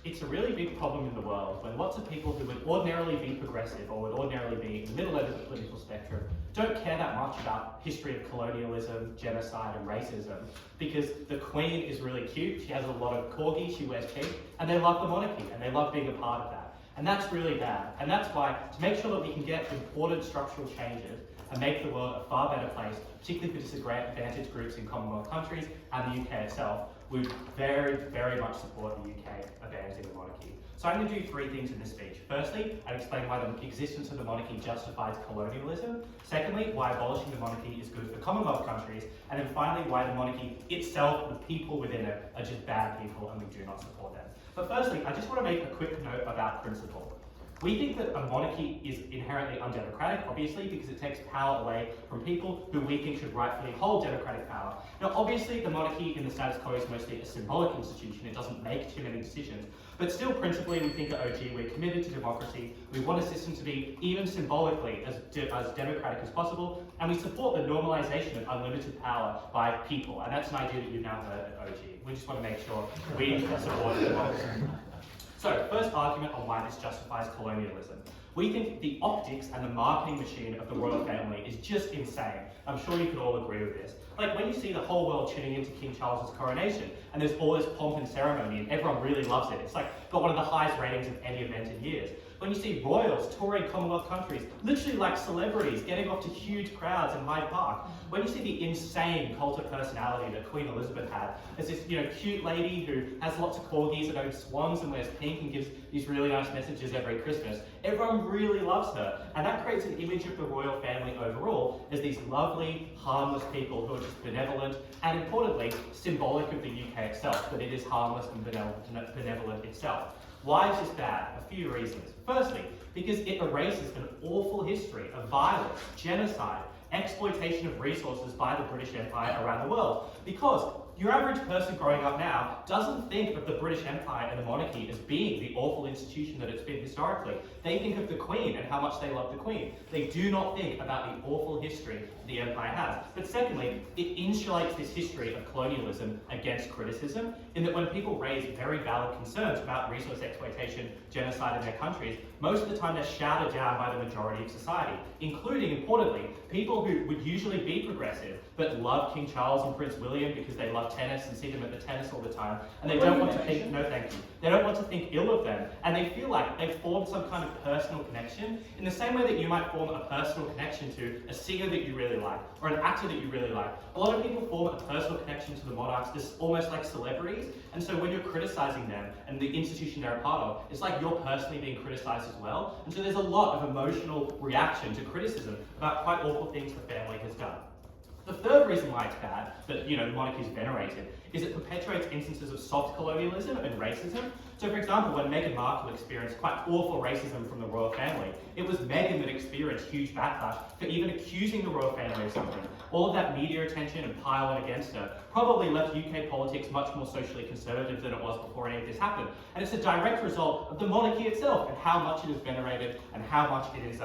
it's a really big problem in the world when lots of people who would ordinarily be progressive or would ordinarily be in the middle end of the political spectrum don't care that much about history of colonialism, genocide and racism because the Queen is really cute, she has a lot of corgis, she wears pink, and they love the monarchy and they love being a part of that. And that's really bad. And that's why, to make sure that we can get important structural changes and make the world a far better place, particularly for disadvantaged groups in Commonwealth countries and the UK itself, we very, very much support the UK abandoning the monarchy. So I'm going to do three things in this speech. Firstly, I'd explain why the existence of the monarchy justifies colonialism. Secondly, why abolishing the monarchy is good for Commonwealth countries. And then finally, why the monarchy itself, the people within it, are just bad people and we do not support them. But firstly, I just want to make a quick note about principle. We think that a monarchy is inherently undemocratic, obviously, because it takes power away from people who we think should rightfully hold democratic power. Now, obviously, the monarchy in the status quo is mostly a symbolic institution. It doesn't make too many decisions. But still, principally, we think at OG, we're committed to democracy. We want a system to be, even symbolically, as democratic as possible. And we support the normalization of unlimited power by people. And that's an idea that you've now heard at OG. We just want to make sure we support democracy. So, first argument on why this justifies colonialism. We think the optics and the marketing machine of the royal family is just insane. I'm sure you could all agree with this. Like when you see the whole world tuning into King Charles's coronation, and there's all this pomp and ceremony, and everyone really loves it. It's like got one of the highest ratings of any event in years. When you see royals touring Commonwealth countries, literally like celebrities, getting off to huge crowds in Hyde Park. When you see the insane cult of personality that Queen Elizabeth had, as this cute lady who has lots of corgis and owns swans and wears pink and gives these really nice messages every Christmas, everyone really loves her. And that creates an image of the royal family overall as these lovely, harmless people who are just benevolent and, importantly, symbolic of the UK itself, that it is harmless and benevolent itself. Why is this bad? A few reasons. Firstly, because it erases an awful history of violence, genocide, exploitation of resources by the British Empire around the world. Because your average person growing up now doesn't think of the British Empire and the monarchy as being the awful institution that it's been historically. They think of the Queen and how much they love the Queen. They do not think about the awful history the empire has. But secondly, it insulates this history of colonialism against criticism, in that when people raise very valid concerns about resource exploitation, genocide in their countries, most of the time they're shouted down by the majority of society, including, importantly, people who would usually be progressive, but love King Charles and Prince William because they love tennis and see them at the tennis all the time, and they don't want to think, no thank you, they don't want to think ill of them, and they feel like they've formed some kind of personal connection, in the same way that you might form a personal connection to a singer that you really like, or an actor that you really like. A lot of people form a personal connection to the monarchs as almost like celebrities, and so when you're criticizing them and the institution they're a part of, it's like you're personally being criticized as well, and so there's a lot of emotional reaction to criticism about quite awful things the family has done. The third reason why it's bad, that the monarchy is venerated, is it perpetuates instances of soft colonialism and racism. So for example, when Meghan Markle experienced quite awful racism from the royal family, it was Meghan that experienced huge backlash for even accusing the royal family of something. All of that media attention and pile-on against her probably left UK politics much more socially conservative than it was before any of this happened. And it's a direct result of the monarchy itself and how much it is venerated and how much it is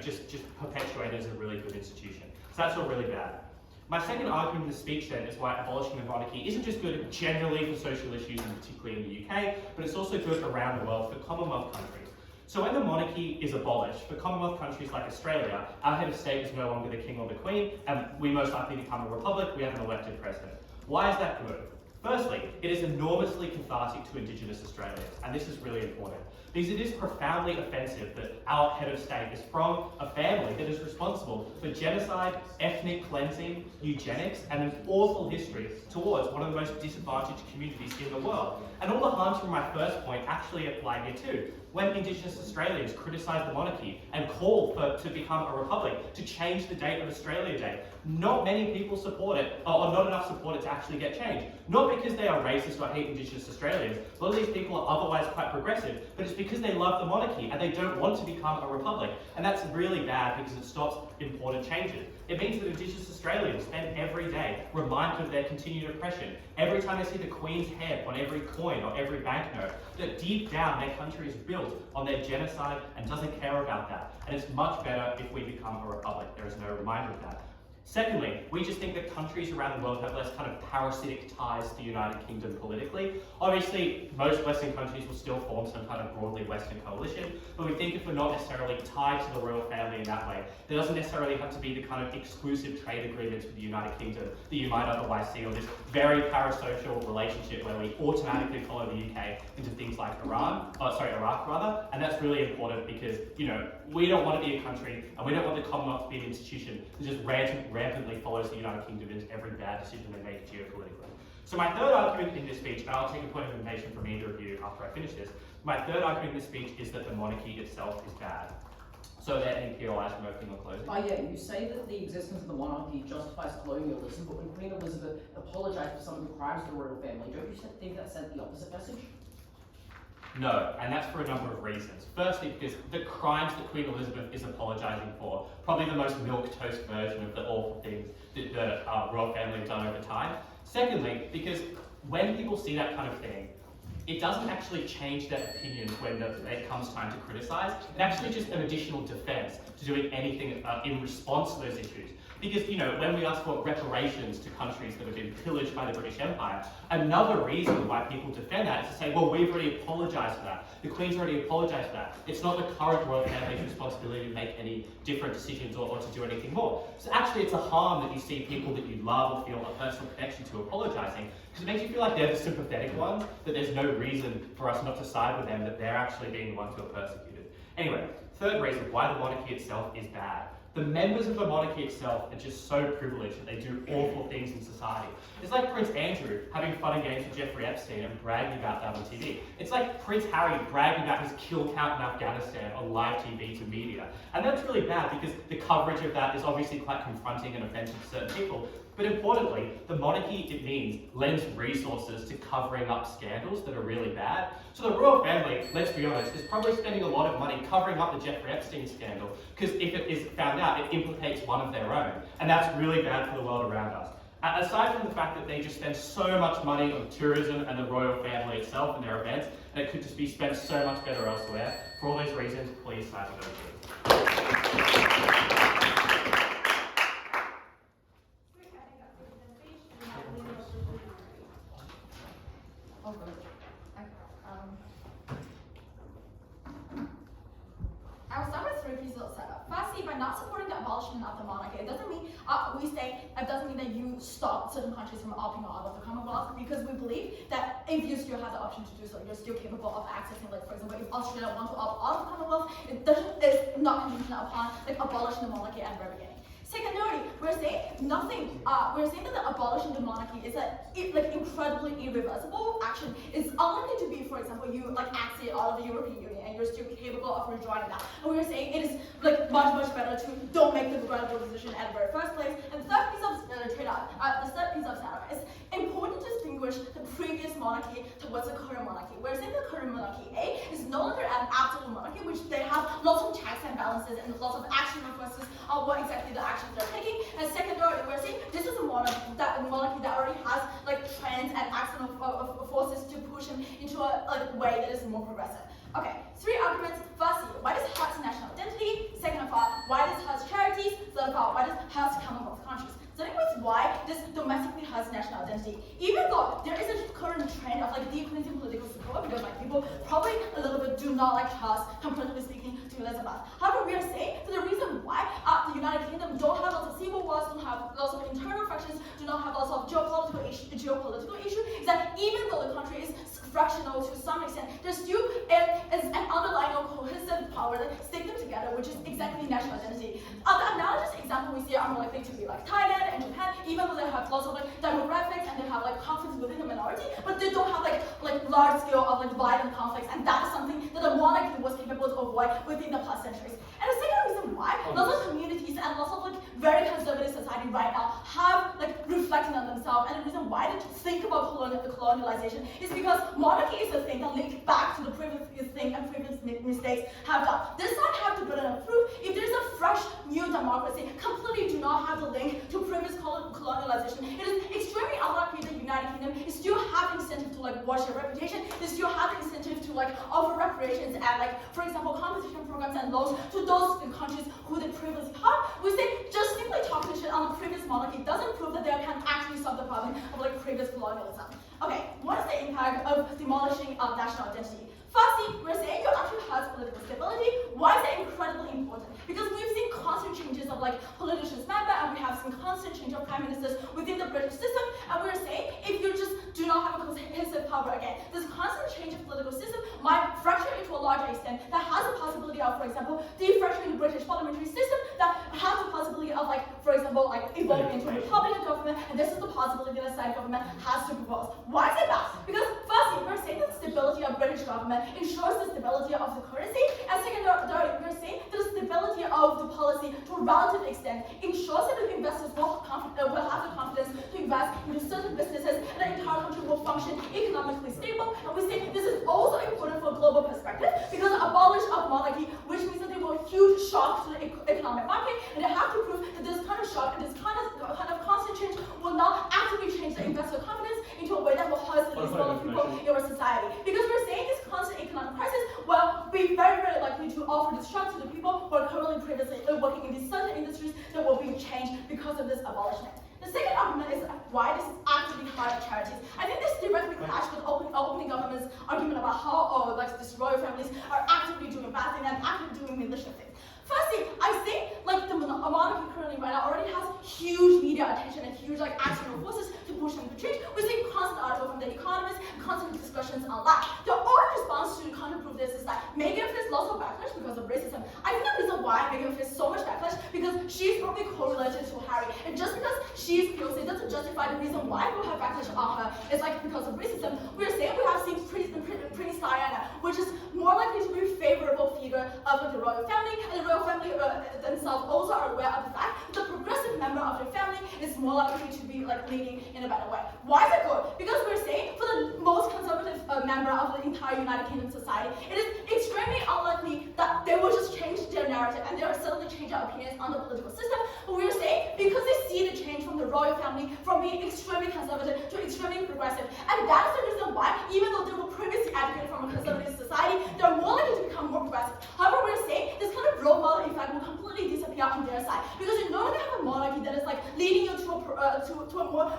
just perpetuated as a really good institution. So that's all really bad. My second argument in the speech then is why abolishing the monarchy isn't just good generally for social issues, and particularly in the UK, but it's also good around the world for Commonwealth countries. So when the monarchy is abolished, for Commonwealth countries like Australia, our head of state is no longer the king or the queen, and we most likely become a republic, we have an elected president. Why is that good? Firstly, it is enormously cathartic to Indigenous Australians, and this is really important, because it is profoundly offensive that our head of state is from a family that is responsible for genocide, ethnic cleansing, eugenics, and an awful history towards one of the most disadvantaged communities in the world. And all the harms from my first point actually apply here too. When Indigenous Australians criticise the monarchy and call to become a republic, to change the date of Australia Day, not many people support it, or not enough support it to actually get changed. Not because they are racist or hate Indigenous Australians. A lot of these people are otherwise quite progressive, but it's because they love the monarchy and they don't want to become a republic. And that's really bad because it stops important changes. It means that Indigenous Australians spend every day reminded of their continued oppression. Every time they see the Queen's head on every coin or every banknote, that deep down their country is built on their genocide and doesn't care about that. And it's much better if we become a republic. There is no reminder of that. Secondly, we just think that countries around the world have less kind of parasitic ties to the United Kingdom politically. Obviously, most Western countries will still form some kind of broadly Western coalition, but we think if we're not necessarily tied to the royal family in that way, there doesn't necessarily have to be the kind of exclusive trade agreements with the United Kingdom that you might otherwise see, or this very parasocial relationship where we automatically follow the UK into things like Iraq rather, and that's really important because, you know, we don't want to be a country and we don't want the Commonwealth to be an institution that just rampantly follows the United Kingdom into every bad decision they make geopolitically. So my third argument in this speech, and I'll take a point of information from either of you after I finish this, my third argument in this speech is that the monarchy itself is bad. So that NPOIs from opening or closing. Oh yeah, you say that the existence of the monarchy justifies colonialism, but when Queen Elizabeth apologised for some of the crimes of the royal family, don't you think that sent the opposite message? No, and that's for a number of reasons. Firstly, because the crimes that Queen Elizabeth is apologising for, probably the most milquetoast version of the awful things that the royal family have done over time. Secondly, because when people see that kind of thing, it doesn't actually change their opinion when it comes time to criticise. It's actually just an additional defence to doing anything in response to those issues. Because, you know, when we ask for reparations to countries that have been pillaged by the British Empire, another reason why people defend that is to say, well, we've already apologised for that. The Queen's already apologised for that. It's not the current royal family's responsibility to make any different decisions or to do anything more. So actually, it's a harm that you see people that you love or feel a personal connection to apologising, because it makes you feel like they're the sympathetic ones, that there's no reason for us not to side with them, that they're actually being the ones who are persecuted. Anyway, third reason why the monarchy itself is bad. The members of the monarchy itself are just so privileged that they do awful things in society. It's like Prince Andrew having fun and games with Jeffrey Epstein and bragging about that on TV. It's like Prince Harry bragging about his kill count in Afghanistan on live TV to media. And that's really bad because the coverage of that is obviously quite confronting and offensive to certain people. But importantly, the monarchy, it means, lends resources to covering up scandals that are really bad. So the royal family, let's be honest, is probably spending a lot of money covering up the Jeffrey Epstein scandal, because if it is found out, it implicates one of their own. And that's really bad for the world around us. Aside from the fact that they just spend so much money on tourism and the royal family itself and their events, and it could just be spent so much better elsewhere, for all those reasons, please side with those. I will start with three pieces of setup. Firstly, by not supporting the abolishment of the monarchy, it doesn't mean it doesn't mean that you stop certain countries from opting out of the Commonwealth, because we believe that if you still have the option to do so, you're still capable of accessing, like for example, if Australia wants to opt out of the Commonwealth, it's not conditional upon like abolishing the monarchy at the very beginning. Secondarily, we're saying that the abolishing the monarchy is like incredibly irreversible action. It's unlikely to be, for example, you like exit out of the European Union and you're still capable of rejoining that. And we're saying it is like much better to don't make the regrettable decision at the very first place. And the third piece of setup is important to distinguish the previous monarchy towards the current monarchy. We're saying the current monarchy, A, is no longer an absolute monarchy, which they have lots of checks and balances and lots of action references on what exactly the actions they're taking. And secondarily, we're saying this is a monarchy that already has like trends and external forces to push him into a way that is more progressive. Okay, three arguments. Firstly, why does Hurts national identity? Second of all, why does Hurts charities? Third of all, why does Hurts Commonwealth countries? Starting with why this domestically has national identity. Even though there is a current trend of like decreasing political support, because like people probably a little bit do not like Hurts, comparatively speaking, to Elizabeth. However, we are saying that the reason why the United Kingdom don't have lots of civil wars, don't have lots of internal fractions, do not have lots of geopolitical issue, is that even though the country is fractional to some extent, there's still an underlying cohesive power that stick them together, which is exactly national identity. The analogous example we see are more likely to be like Thailand and Japan, even though they have lots of like demographics and they have like conflicts within the minority, but they don't have like large scale of like violent conflicts, and that is something that the monarchy was capable to avoid within the past centuries. And the second reason why lots of communities and lots of like very conservative society right now have like reflecting on themselves, and the reason why they think about colonialization is because monarchy is a thing that links back to the previous thing and previous mistakes have done. This side have to burden of proof. If there's a fresh new democracy, completely do not have the link to previous colonialization. It is extremely unlikely that the United Kingdom is still have incentive to like wash their reputation. They still have incentive to like offer reparations and for example, compensation programs and loans to those countries who they previously had. We say just simply talking shit on the previous monarchy doesn't prove that they can actually solve the problem of previous colonialism. Okay, what is the impact of demolishing national identity? Firstly, we're saying you actually has political stability. Why is that incredibly important? Because we've seen constant changes of politicians member, and we have seen constant change of prime ministers within the British system, and we're saying if you just do not have a cohesive power again, this constant change of political system might fracture into a larger extent that has the possibility of, for example, defracturing the British parliamentary system, that has the possibility of for example, evolving into a republican government, and this is the possibility that a side government has to propose. Why is it bad? Because firstly, we're saying that the stability of British government ensures the stability of the currency, and secondly, we're saying that the stability of the policy to a relative extent ensures that the investors will have the confidence to invest into certain businesses, and the entire country will function economically stable. And we say this is also important for a global perspective because the abolish of monarchy, which means that there were huge shocks to the economic market, and they have to prove that this kind of shock and this kind of constant change will not actively change the investor confidence into a way that will hurt the people in our society. Because we're saying this constant economic crisis will be very, very likely to offer this shock to the people who are currently previously working in these certain industries that will be changed because of this abolishment. The second argument is why this is actively hard charities. I think this directly clashes with opening government's argument about how these royal families are actively doing bad things and actively doing malicious things. Firstly, I think the monarchy currently right now already has huge media attention and huge external forces to push them to change. We're seeing constant articles from The Economist, constant discussions online. The only response to counterprove this is that Meghan faced lots of backlash because of racism. I think the reason why Meghan faced so much backlash because she's probably correlated to Harry, and just because she's POC doesn't justify the reason why people have backlash on her. It's because of racism. We're saying we have seen Prince Diana, which is more likely to be a favorable figure of the royal family, and the royal family themselves also are aware of the fact that the progressive member of their family is more likely to be leading in a better way. Why is it good? Because we're saying for the most conservative member of the entire United Kingdom society, it is extremely unlikely that they will just change their narrative and they will suddenly change their opinions on the political system. But we're saying because they see the change from the royal family from being extremely conservative to extremely progressive, and that's the reason why, even though they were previously advocated from a conservative society, they're more likely to become more progressive. However, we're saying this kind of role model effect will completely disappear on their side because you no longer have a monarchy that is leading you to a more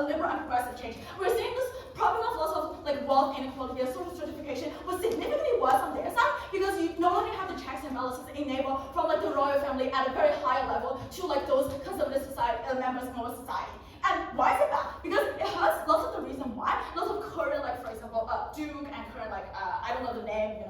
liberal and progressive change. We're seeing this problem of loss of wealth inequality and social stratification was significantly worse on their side because you no longer have the checks and balances enabled from the royal family at a very high level to those conservative society members in our society. And why is it bad? Because it hurts lots of the reason why. Lots of current, for example, Duke and current, I don't know the name, the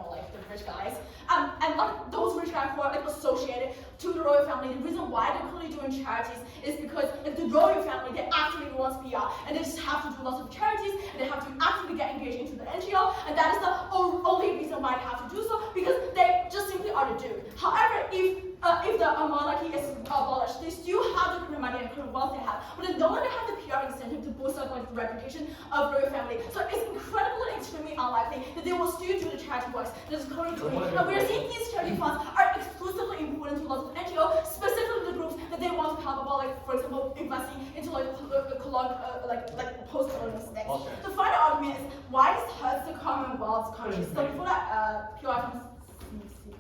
rich guys, and those rich guys who are associated to the royal family. The reason why they're currently doing charities is because the royal family, they actually want PR, and they just have to do lots of charities, and they have to actively get engaged into the NGO, and that is the only reason why they have to do so, because they just simply are the Duke. However, if the monarchy is abolished, they still have the current money and current wealth they have, but they no longer have the PR incentive to boost up the reputation of royal family. So it's incredibly and extremely unlikely that they will still do the charity works that is currently doing. And we're seeing these charity funds are exclusively important to lots of NGOs, specifically the groups that they want to help about, for example, investing into post-colonial things. Okay. The final argument is why this hurts the Commonwealth countries. So before that, PY comes.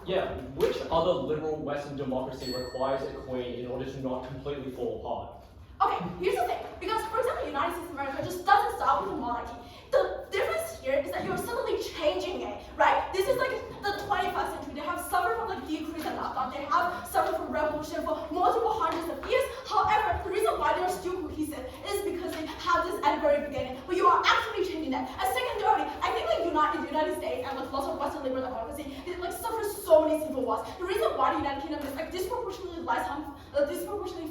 Yeah, which other liberal Western democracy requires a queen in order to not completely fall apart? Okay, here's the thing. Because, for example, the United States of America just doesn't start with a monarchy. The difference here is that you're suddenly changing it, right? This is the 21st century. They have suffered from decrease and lockdown. They have suffered from revolution for multiple hundreds of years. However, the reason why they're still cohesive is because they have this at the very beginning. But you are actually changing that. And secondarily, I think the United States and lots of Western liberal democracy, they suffer so many civil wars. The reason why the United Kingdom is disproportionately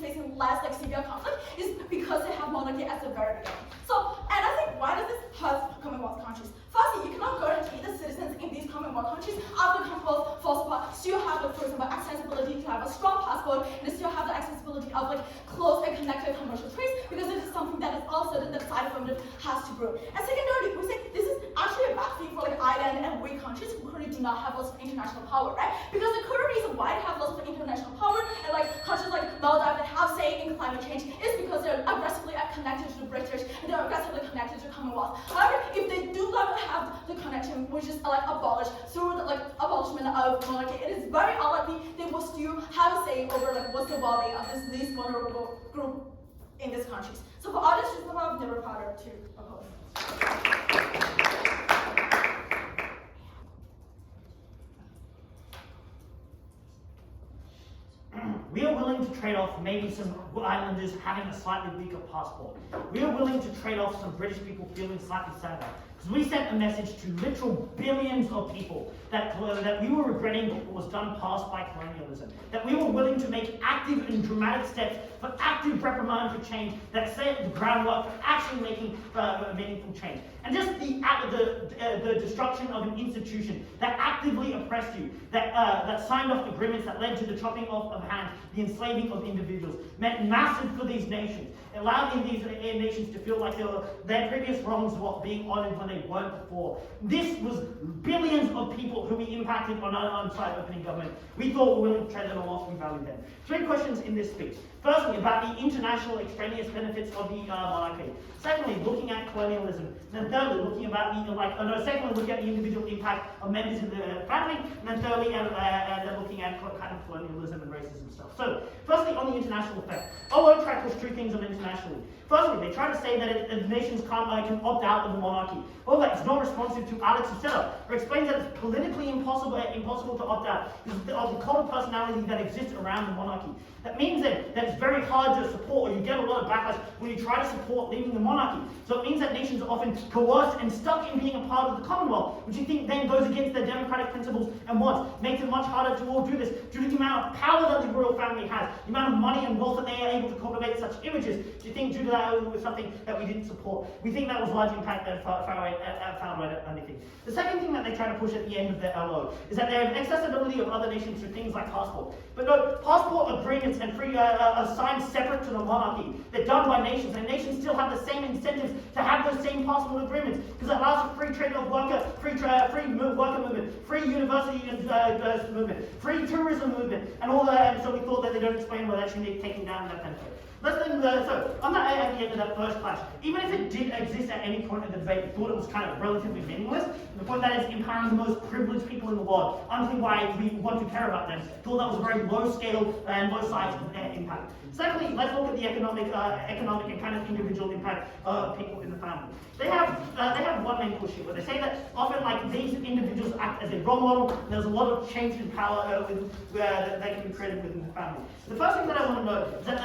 facing less severe conflict is because they have monarchy at the very beginning. So, and I think why does this hurt Commonwealth countries? Firstly, you cannot guarantee the citizens in these Commonwealth countries after the Commonwealth falls apart still have for example, accessibility to have a strong passport, and they still have the accessibility of close and connected commercial trades, because this is something that is also that the side affirmative has to grow. And secondarily, we say this is actually a bad thing for island and weak countries who currently do not have lots of international power, right? Because the current reason why they have lots of international power and countries like Maldives that have say in climate change is because they're aggressively connected to the British and they're aggressively connected to Commonwealth. However, if they do not don't have the connection which is like abolished through the like abolishment of monarchy, it is very unlikely they will still have a say over like what's the well-being of this least vulnerable group in these countries. So for all this reasons, I've never bothered to oppose. We are willing to trade off maybe some islanders having a slightly weaker passport. We are willing to trade off some British people feeling slightly sadder. Because we sent a message to literal billions of people that we were regretting what was done past by colonialism. That we were willing to make active and dramatic steps for active reprimand for change that set the groundwork for actually making meaningful change. And just the destruction of an institution that actively oppressed you, that signed off agreements that led to the chopping off of hands, the enslaving of individuals, meant massive for these nations. It allowed these nations to feel like their previous wrongs were being honored when they weren't before. This was billions of people who we impacted on our side opening government. We thought we were willing to trade them off, we valued them. 3 questions in this speech. Firstly, about the international extraneous benefits of the monarchy. Secondly, looking at colonialism. Then thirdly, looking about secondly, looking at the individual impact of members of the family. And then thirdly, looking at kind of colonialism and racism stuff. So, firstly, on the international effect. OO tried to push 2 things on internationally. Firstly, they try to say that nations can opt out of the monarchy. However, it's not responsive to Alex's setup, or explains that it's politically impossible to opt out because of the cult of personality that exists around the monarchy. That means that it's very hard to support, or you get a lot of backlash when you try to support leaving the monarchy. So it means that nations are often coerced and stuck in being a part of the Commonwealth, which you think then goes against their democratic principles and wants, makes it much harder to all do this due to the amount of power that the royal family has, the amount of money and wealth that they are able to cultivate such images. Do you think due to that it was something that we didn't support? We think that was largely impacted found right at anything. The second thing that they try to push at the end of their LO is that they have accessibility of other nations through things like passport. But no, passport agreements and free are signed separate to the monarchy. They're done by nations, and nations still have the same incentives to have those same passport agreements because it allows for free trade of worker, free worker movement, free university movement, free tourism movement, and all that. And so we thought that they don't explain why that should be taken down that benefit. So, on the end of that first clash, even if it did exist at any point in the debate, we thought it was kind of relatively meaningless. The point that it's empowering the most privileged people in the world. Honestly, why we want to care about them. Thought that was a very low scale and low size impact. Secondly, let's look at the economic and kind of individual impact of people in the family. They have one main push here, where they say that often these individuals act as a role model, and there's a lot of change in power that can be created within the family. The first thing that I want to note is that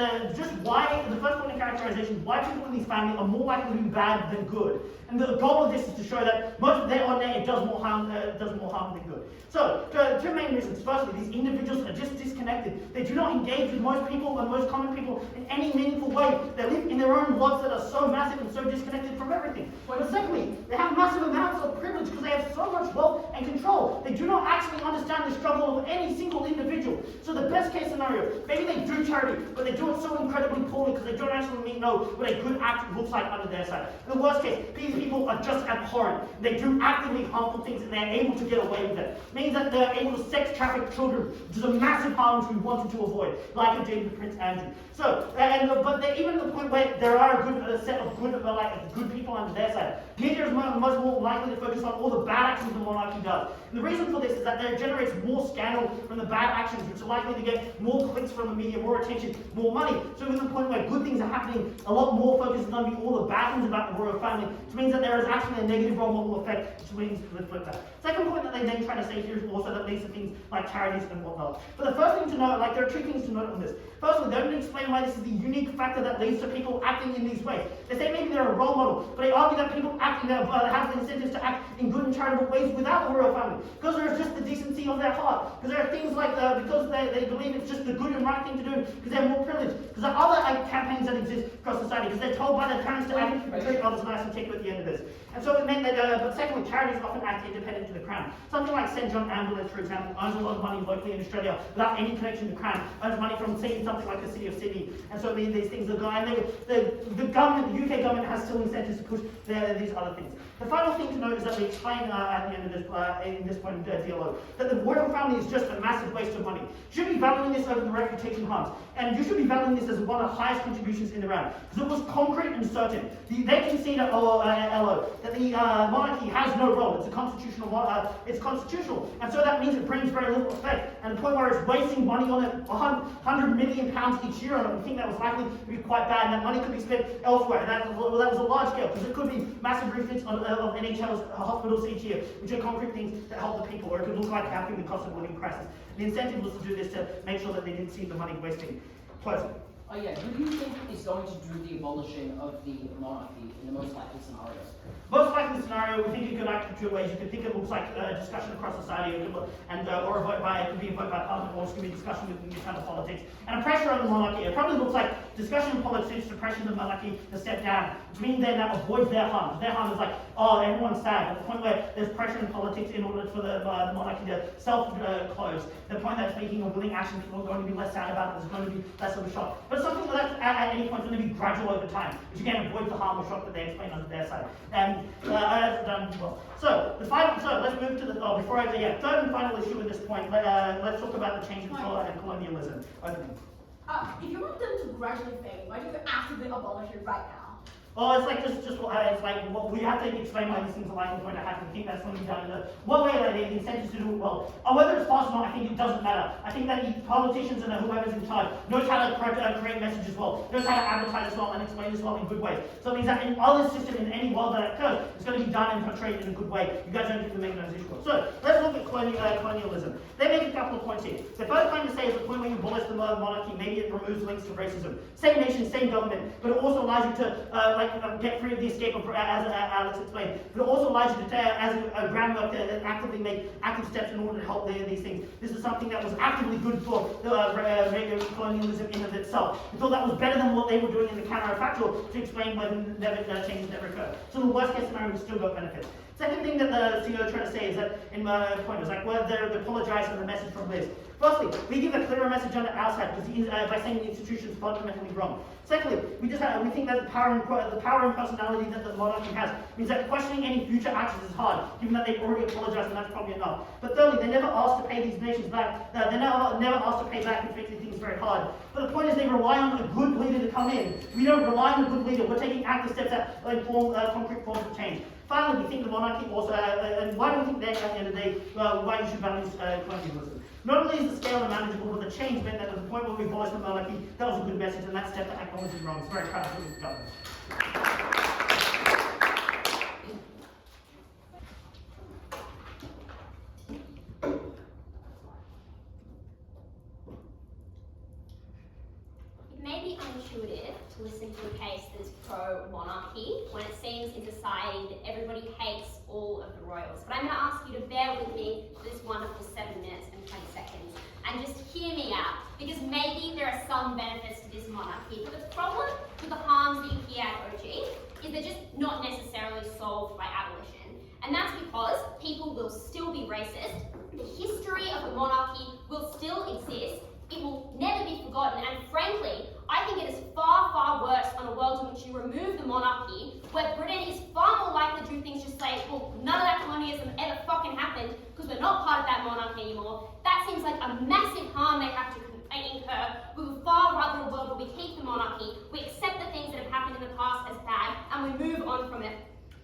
the first point of characterization is why people in these families are more likely to be bad than good. And the goal of this is to show that most of their on there, it does more harm than good. So, 2 main reasons. Firstly, these individuals are just disconnected. They do not engage with most people and most common people in any meaningful way. They live in their own worlds that are so massive and so disconnected from everything. But secondly, they have massive amounts of privilege because they have so much wealth and control. They do not actually understand the struggle of any single individual. So the best case scenario, maybe they do charity, but they do it so incredibly poorly because they don't actually know what a good act looks like under their side. In the worst case, these people are just abhorrent. They do actively harmful things and they're able to get away with it. It means that they're able to sex traffic children, which is a massive harm which we wanted to avoid, like it did with Prince Andrew. So, but they're even at the point where there are a good set of good people under their side. The media is much more likely to focus on all the bad actions the monarchy does. And the reason for this is that it generates more scandal from the bad actions, which are likely to get more clicks from the media, more attention, more money. So we're at the point where good things are happening, a lot more focus is going to be all the bad things about the royal family, which means that there is actually a negative role model effect, which means to flip that. Second point that they then try to say here is also that leads to things like charities and whatnot. But the first thing to note, there are 2 things to note on this. Firstly, they don't explain why this is the unique factor that leads to people acting in these ways. They say maybe they're a role model, but they argue that people acting have the incentives to act in good and charitable ways without the royal family, because there's just the decency of their heart, because there are things like because they believe it's just the good and right thing to do, because they're more privileged, because there are other campaigns that exist across society, because they're told by their parents to act and treat others nice and take you at the end of this. And so it meant that, but secondly, charities often act independent to the Crown. Something like St. John Ambulance, for example, earns a lot of money locally in Australia without any connection to Crown, earns money from something like the City of Sydney. And so these things are going, and the government, the UK government has still incentives to push these other things. The final thing to note is that we explain at the end of this, in this point of DLO, that the royal family is just a massive waste of money. Should be valuing this over the reputation taking harms. And you should be valuing this as one of the highest contributions in the round, because it was concrete and certain. They concede at LO that the monarchy has no role. It's a constitutional, it's constitutional, and so that means it brings very little effect. And the point where it's wasting money on it, £100 million each year on it, we think that was likely to be quite bad, and that money could be spent elsewhere. And that was a large scale, because it could be massive refits of NHL's hospitals each year, which are concrete things that help the people, or it could look like having the cost of living crisis. The incentive was to do this to make sure that they didn't see the money wasting. Closing. Oh yeah, who do you think is going to do the abolishing of the monarchy in the most likely scenario? Most likely scenario, we think it could act in two ways. You could think it looks like a discussion across society, and or a vote by, it could be a vote by parliament, or it could be a discussion within the kind of politics, and a pressure on the monarchy. It probably looks like discussion in politics to pressure the monarchy to step down, which means then that avoids their harm. Their harm is like, oh, everyone's sad. At the point where there's pressure in politics in order for the monarchy to self-close. The point that's making a willing action, people are going to be less sad about it. There's going to be less of a shock. But something that's at any point is going to be gradual over time, which again avoids the harm or shock that they explain on their side. And well. So let's move to the third and final issue at this point. Let's talk about the change in colonialism. If you want them to gradually fade, why do you actively abolish it right now? Well, it's like it's like what we have to explain why these things are likely going to happen. I think that's going to be done in one way that the incentives to do it well. Whether it's fast or not, I think it doesn't matter. I think that the politicians and whoever's in charge knows how to create messages well, knows how to advertise as well and explain as well in good ways. So it means that in other system, in any world that occurs, it's going to be done and portrayed in a good way. You guys don't get to make those issues. So let's look at colonialism. They make a couple of points here. The first claim to say is the point where you abolish the monarchy, maybe it removes links to racism. Same nation, same government, but it also allows you to get free of the escape of, as Alex explained. But it also allows you to, as a groundwork, to actively make active steps in order to help these things. This is something that was actively good for colonialism in of itself. We thought that was better than what they were doing in the counterfactual to explain why changes never occur. So the worst case scenario, we still got benefits. Second thing that the CEO trying to say is that, in my point, is like whether they apologize for the message from Liz. Firstly, we give a clearer message on the outside by saying the institution is fundamentally wrong. Secondly, we think that the power and personality that the monarchy has means that questioning any future actions is hard, given that they've already apologized, and that's probably enough. But thirdly, they never asked to pay these nations back. They never asked to pay back, which makes things very hard. But the point is, they rely on a good leader to come in. We don't rely on a good leader. We're taking active steps that inform concrete forms of change. Finally, we think the monarchy also, and why do we think that at the end of the day, why you should value colonialism? Not only is the scale unmanageable, but the change meant that at the point where we abolished the monarchy, that was a good message, and that step that acknowledges wrong. It's very proud of what we've done. It may be unintuitive to listen to a case that is pro-monarchy when it seems in society that everybody hates all of the royals. But I'm going to ask you to bear with me for this wonderful 7 minutes and 20 seconds and just hear me out, because maybe there are some benefits to this monarchy. But the problem with the harms that you hear at OG is they're just not necessarily solved by abolition. And that's because people will still be racist, the history of the monarchy will still exist, it will never be forgotten, and frankly, I think it is far, far worse on a world in which you remove the monarchy, where Britain is far more likely to do things just say, well, none of that colonialism ever fucking happened because we're not part of that monarchy anymore. That seems like a massive harm they have to incur. We would far rather a world where we keep the monarchy, we accept the things that have happened in the past as bad, and we move on from it.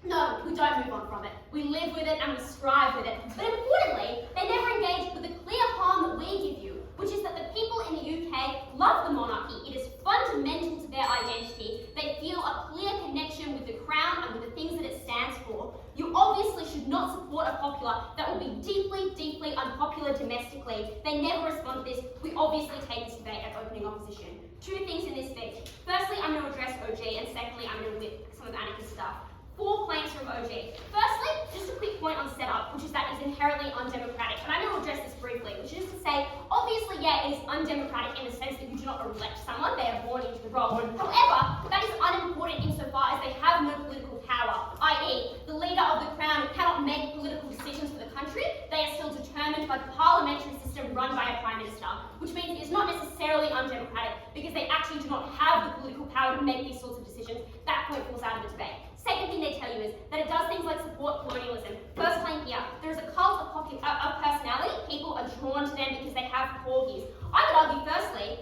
No, we don't move on from it. We live with it and we strive with it. But importantly, they never engage with the clear harm that we give you, which is that the people in the UK love the monarchy. It is fundamental to their identity. They feel a clear connection with the crown and with the things that it stands for. You obviously should not support a popular that will be deeply, deeply unpopular domestically. They never respond to this. We obviously take this debate as opening opposition. 2 things in this speech. Firstly, I'm going to address OG, and secondly, I'm going to whip some of Annika's stuff. 4 claims from OG. Firstly, just a quick point on setup, which is that it's inherently undemocratic. And I'm going to address this briefly, which is to say, obviously, yeah, it is undemocratic in the sense that you do not elect someone, they are born into the role. However, that is unimportant insofar as they have no political power, i.e., the leader of the crown cannot make political decisions for the country. They are still determined by the parliamentary system run by a prime minister, which means it is not necessarily undemocratic because they actually do not have the political power to make these sorts of decisions. That point falls out of the debate. Second thing they tell you is that it does things like support colonialism. First claim here, there is a cult of personality. People are drawn to them because they have corgis. I would argue, firstly,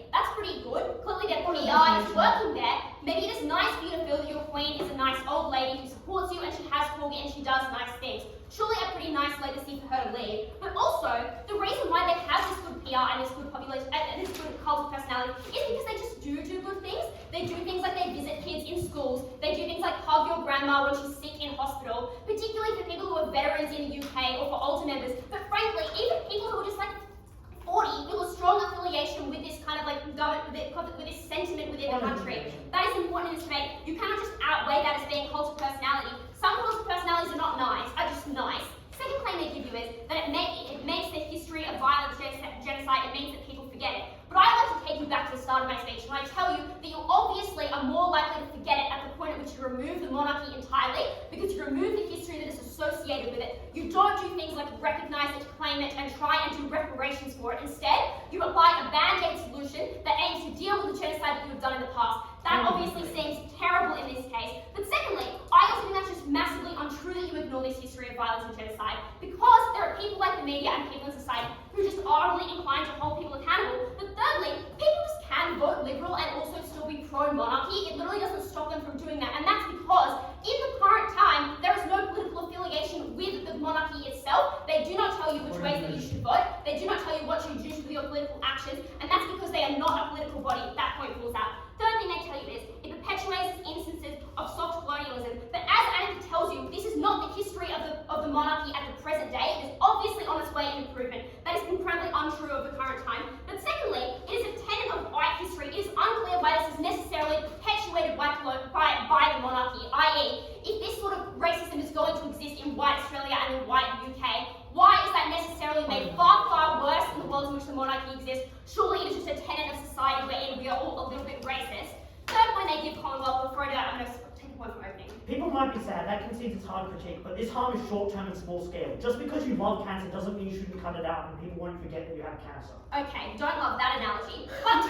does nice things. Surely a pretty nice legacy for her to leave. But also, the reason why they have this good PR and this good population and this good cult of personality is because they just do good things. They do things like they visit kids in schools. They do things like hug your grandma when she's sick in hospital, particularly for people who are veterans in the UK or for older members. But frankly, even people who are just like 40 feel a strong affiliation with this kind of like government, with this sentiment within the country. That is important in this debate. You cannot just outweigh that as being cult of personality. Some cult of personalities are not nice, are just nice. Second claim they give you is that it makes the history of violence, genocide, it means that people forget it. But I'd like to take you back to the start of my speech when I tell you that you obviously are more likely to forget it at the point at which you remove the monarchy entirely, because you remove the history that is associated with it. You don't do things like recognise it, claim it, and try and do reparations for it. Instead, you apply a band-aid solution that aims to deal with the genocide that you have done in the past. That obviously seems terrible in this case. But secondly, I also think that's just massively untrue that you ignore this history of violence and genocide, because there are people like the media and people in society who just are really inclined to hold people accountable. But thirdly, people just can vote Liberal and also still be pro-monarchy. It literally doesn't stop them from doing that. And that's because in the current time, there is no political affiliation with the monarchy itself. They do not tell you which ways that you should vote. They do not tell you what you do with your political actions. And that's because they are not a political body. That point falls out. Third thing they tell you is, it perpetuates instances of soft colonialism. But as Annika tells you, this is not the history of the monarchy at the present day. It is obviously on its way in improvement. That is incredibly untrue of the current time. But secondly, it is a tenet of white history. It is unclear why this is necessarily perpetuated by the monarchy, i.e., if this sort of racism is going to exist in white Australia and in white UK, why is that necessarily made far, far worse in the world in which the monarchy exists? Surely it is just a tenet of society wherein we are all a little bit racist. Third point they give Commonwealth, before I do that, I'm going to take a point from opening. People might be sad, that concedes it's hard to critique, but this harm is short-term and small scale. Just because you love cancer doesn't mean you shouldn't cut it out and people won't forget that you have cancer. Okay, don't love that analogy. But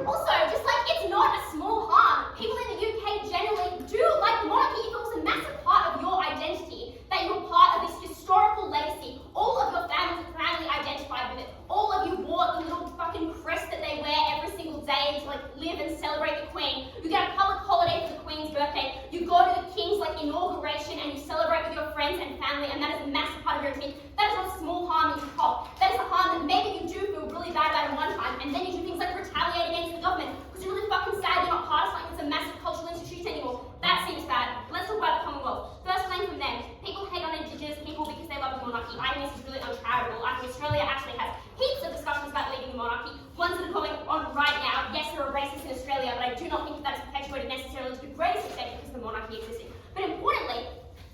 also, just like it's not a small harm, people in the UK generally do like the monarchy. If it was a massive part of your identity, that you're part of this historical legacy, all of your family identified with it, all of you wore the little fucking crest that they wear every single day to like live and celebrate the Queen. You get a public holiday for the Queen's birthday. You go to the King's like inauguration and you celebrate with your friends and family, and that is a massive part of your routine. That is not a small harm that you cop. That is a harm that maybe you do feel really bad about at one time, and then you do things like retaliate against the government because you're really fucking sad you're not part of something that's a massive cultural institution anymore. That seems bad. Let's talk about the Commonwealth. First claim from them: people hate on Indigenous people because they love the monarchy. I think this is really uncharitable. I think Australia actually has heaps of discussions about leaving the monarchy. Ones that are going on right now. Yes, there are racists in Australia, but I do not think that is perpetuated necessarily to the greatest extent because the monarchy existed. But importantly,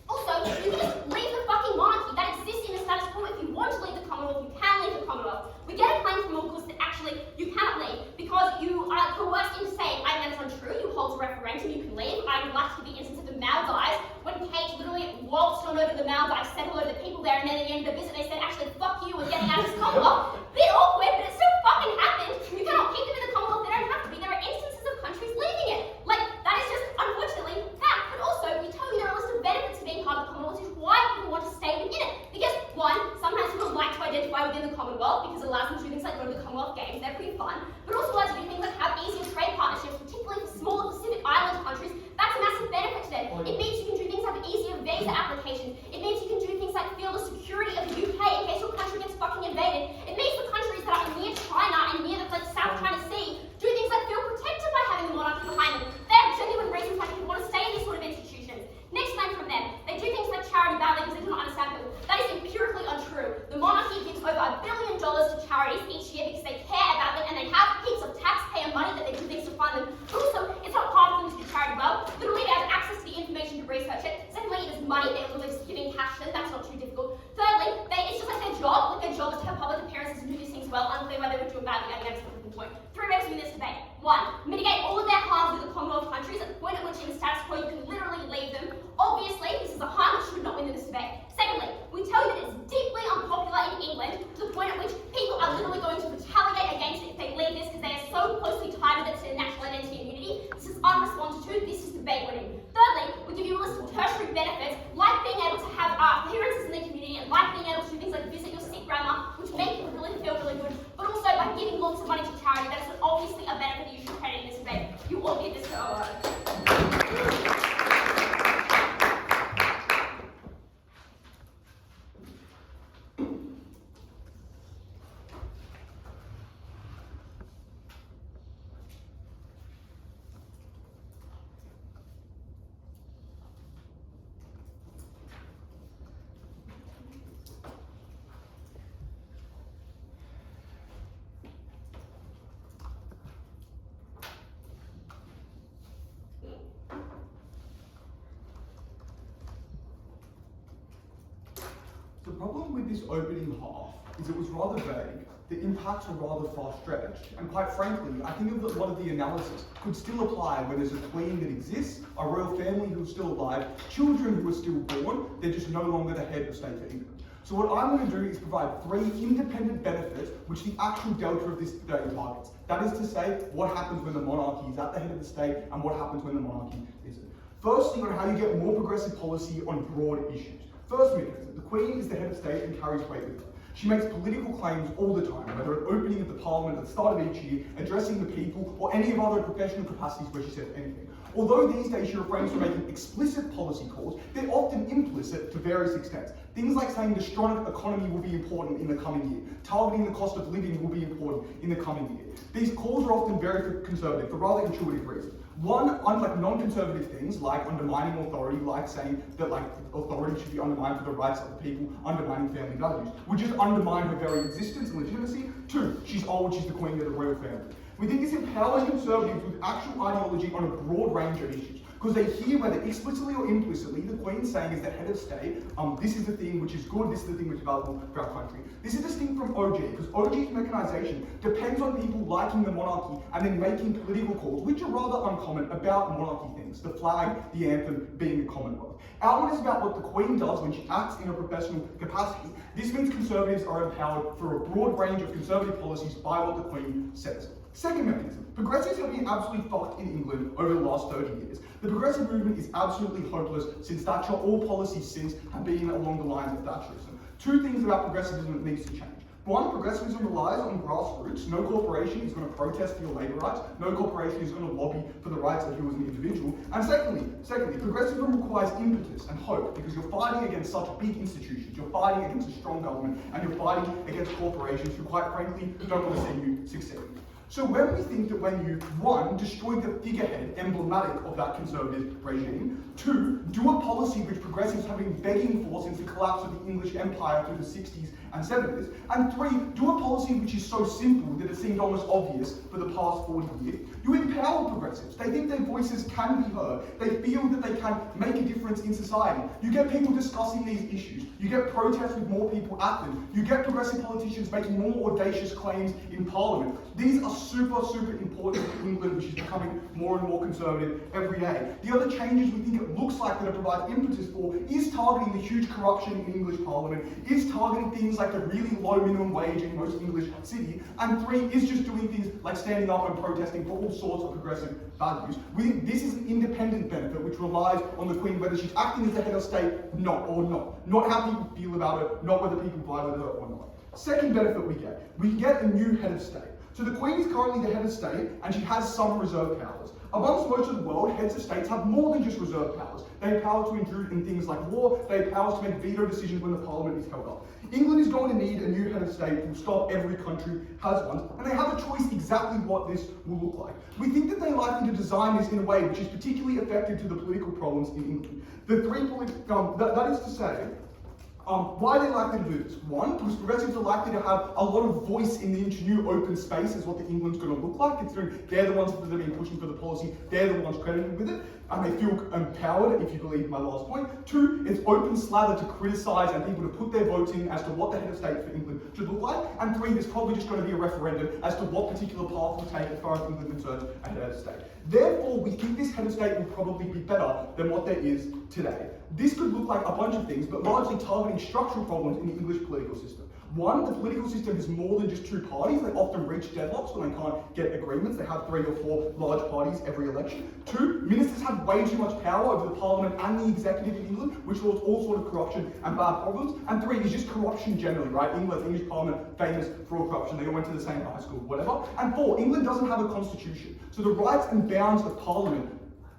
also, you can just leave the fucking monarchy that exists in the status quo. If you want to leave the Commonwealth, you can leave the Commonwealth. We get a claim from August that actually you cannot leave because you are coerced into saying, I think that's untrue, you hold a referendum, you can leave. I would like to give the instance of the Maldives, when Kate literally waltzed on over to the Maldives, said hello to the people there, and then at the end of the visit they said, actually, fuck you, we're getting out of this Commonwealth. Bit awkward, but it still fucking happened. You cannot keep them in the Commonwealth, they don't have to be. There are instances of countries leaving it. Like, that is just, unfortunately, fact. But also, we tell you there are a list of benefits of being part of the Commonwealth, which is why people want to stay within it. Because, one, sometimes people like to identify within the Commonwealth because it allows them to do things like go to the Commonwealth Games, they're pretty fun, but also allows you to do things like have easier trade partnerships, particularly for smaller Pacific Island countries. That's a massive benefit to them. It means you can do things like easier visa applications. It means you can do things like feel the security of the UK in case your country gets fucking invaded. It means the countries that are near China and near the like South China Sea do things like feel protected by having the monarchy behind them. They have genuine reasons why people want to stay in these sort of institutions. Next line from them, they do things like charity badly because they do not understand people. That is empirically untrue. The monarchy gives over $1 billion to charities each year because they care about them and they have heaps of taxpayer money that they do things to fund them. Also, it's not hard for them to do charity well. Literally, they have access to the information to research it. Secondly, it is money. They're literally just giving cash to them. That's not too difficult. Thirdly, it's just like their job. Like their job is to have public appearances and do these things well. Unclear why they would do it badly. I think that's the fucking point. 3 ways to win this debate. 1, mitigate all of their harms with the Commonwealth countries at the point at which in the status quo you can literally leave them. Obviously, this is a harm which should not win in this debate. Secondly, we tell you that it's deeply unpopular in England to the point at which people are literally going to retaliate against it if they leave this because they are so closely tied with it to their national identity and unity. This is unresponded to. This is debate winning. Thirdly, we give you a list of tertiary benefits like being able to have appearances in the community and like being able to do things like visit your sick grandma, which make you really feel really good, but also by giving lots of money to charity. That is obviously a benefit that you should credit in this debate. You all get this go. problem with this opening half is it was rather vague, the impacts are rather far-stretched, and quite frankly, I think that a lot of the analysis could still apply when there's a queen that exists, a royal family who is still alive, children who are still born, they're just no longer the head of state for England. So what I'm going to do is provide 3 independent benefits which the actual delta of this day targets. That is to say, what happens when the monarchy is at the head of the state and what happens when the monarchy isn't. Firstly, on how you get more progressive policy on broad issues. First mechanism, the Queen is the head of state and carries weight with her. She makes political claims all the time, whether at opening of the Parliament at the start of each year, addressing the people, or any of other professional capacities where she says anything. Although these days she refrains from making explicit policy calls, they're often implicit to various extents. Things like saying the strong economy will be important in the coming year, targeting the cost of living will be important in the coming year. These calls are often very conservative for rather intuitive reasons. One, unlike non-conservative things like undermining authority, like saying that authority should be undermined for the rights of the people, undermining family values, would just undermine her very existence and legitimacy. 2, she's old, she's the queen of the royal family. We think this empowers conservatives with actual ideology on a broad range of issues, because they hear, whether explicitly or implicitly, the Queen saying as the head of state, this is the thing which is good, this is the thing which is valuable for our country. This is distinct from OG, because OG's mechanisation depends on people liking the monarchy and then making political calls, which are rather uncommon, about monarchy things, the flag, the anthem, being the Commonwealth. Our one is about what the Queen does when she acts in a professional capacity. This means conservatives are empowered for a broad range of conservative policies by what the Queen says. Second mechanism, progressives have been absolutely fucked in England over the last 30 years. The progressive movement is absolutely hopeless since Thatcher. All policies since have been along the lines of Thatcherism. 2 things about progressivism that needs to change. 1, progressivism relies on grassroots. No corporation is going to protest for your labour rights. No corporation is going to lobby for the rights of you as an individual. And secondly, progressivism requires impetus and hope, because you're fighting against such big institutions. You're fighting against a strong government, and you're fighting against corporations who, quite frankly, don't want to see you succeed. So when we think that when you, 1, destroy the figurehead emblematic of that conservative regime, 2, do a policy which progressives have been begging for since the collapse of the English Empire through the 60s and 70s, and 3, do a policy which is so simple that it seemed almost obvious for the past 40 years, you empower progressives. They think their voices can be heard. They feel that they can make a difference in society. You get people discussing these issues. You get protests with more people at them. You get progressive politicians making more audacious claims in Parliament. These are super, super important for England, which is becoming more and more conservative every day. The other changes we think it looks like that it provides impetus for is targeting the huge corruption in English Parliament, is targeting things like the really low minimum wage in most English cities, and 3, is just doing things like standing up and protesting for all sorts of progressive values. We think this is an independent benefit which relies on the Queen, whether she's acting as the head of state or not. Not how people feel about her, not whether people vibe with her or not. Second benefit we get a new head of state. So the Queen is currently the head of state, and she has some reserve powers. Amongst most of the world, heads of states have more than just reserve powers. They have power to intrude in things like war. They have powers to make veto decisions when the Parliament is held up. England is going to need a new head of state who will stop. Every country has one, and they have a choice exactly what this will look like. We think that they're likely to design this in a way which is particularly effective to the political problems in England. The 3 that is to say, why are they likely to do this? 1, because progressives are likely to have a lot of voice in the new open space as what the England's going to look like, considering they're the ones that have been pushing for the policy, they're the ones credited with it, and they feel empowered, if you believe my last point. 2, it's open slather to criticise and people to put their votes in as to what the head of state for England should look like. And 3, there's probably just going to be a referendum as to what particular path will take as far as England is concerned and head of state. Therefore, we think this head of state will probably be better than what there is today. This could look like a bunch of things, but largely targeting structural problems in the English political system. 1, the political system is more than just 2 parties. They often reach deadlocks when they can't get agreements. They have 3 or 4 large parties every election. 2, ministers have way too much power over the Parliament and the executive in England, which causes all sort of corruption and bad problems. And 3 is just corruption generally, right? English Parliament, famous for all corruption. They all went to the same high school, whatever. And 4, England doesn't have a constitution. So the rights and bounds of Parliament,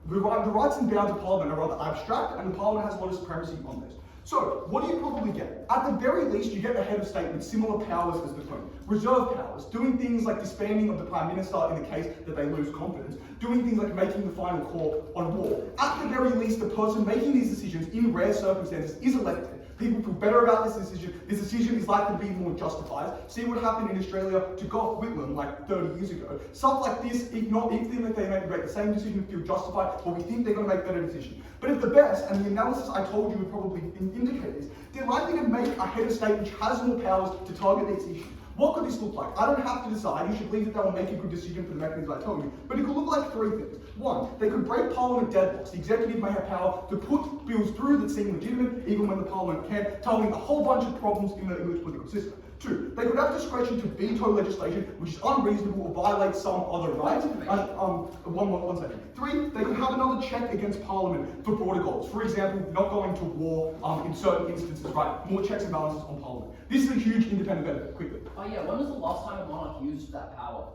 the rights and bounds of Parliament are rather abstract, and the Parliament has a lot of supremacy on this. So, what do you probably get? At the very least, you get a head of state with similar powers as the Queen. Reserve powers, doing things like disbanding of the Prime Minister in the case that they lose confidence, doing things like making the final call on war. At the very least, the person making these decisions in rare circumstances is elected. People feel better about this decision. This decision is likely to be more justified. See what happened in Australia to Gough Whitlam like 30 years ago. Stuff like this, if they make the same decision, feel justified, but we think they're going to make better decision. But if the best, and the analysis I told you would probably indicate this, they're likely to make a head of state which has more powers to target these issues. What could this look like? I don't have to decide. You should believe that they will make a good decision for the mechanisms I told you. But it could look like three things. One, they could break Parliament deadlocks. The executive may have power to put bills through that seem legitimate, even when the Parliament can't, targeting a whole bunch of problems in the English political system. Two, they could have discretion to veto legislation which is unreasonable or violates some other rights. One second. Three, they could have another check against Parliament for broader goals. For example, not going to war in certain instances, right? More checks and balances on Parliament. This is a huge independent benefit, quickly. Oh yeah, when was the last time a monarch used that power?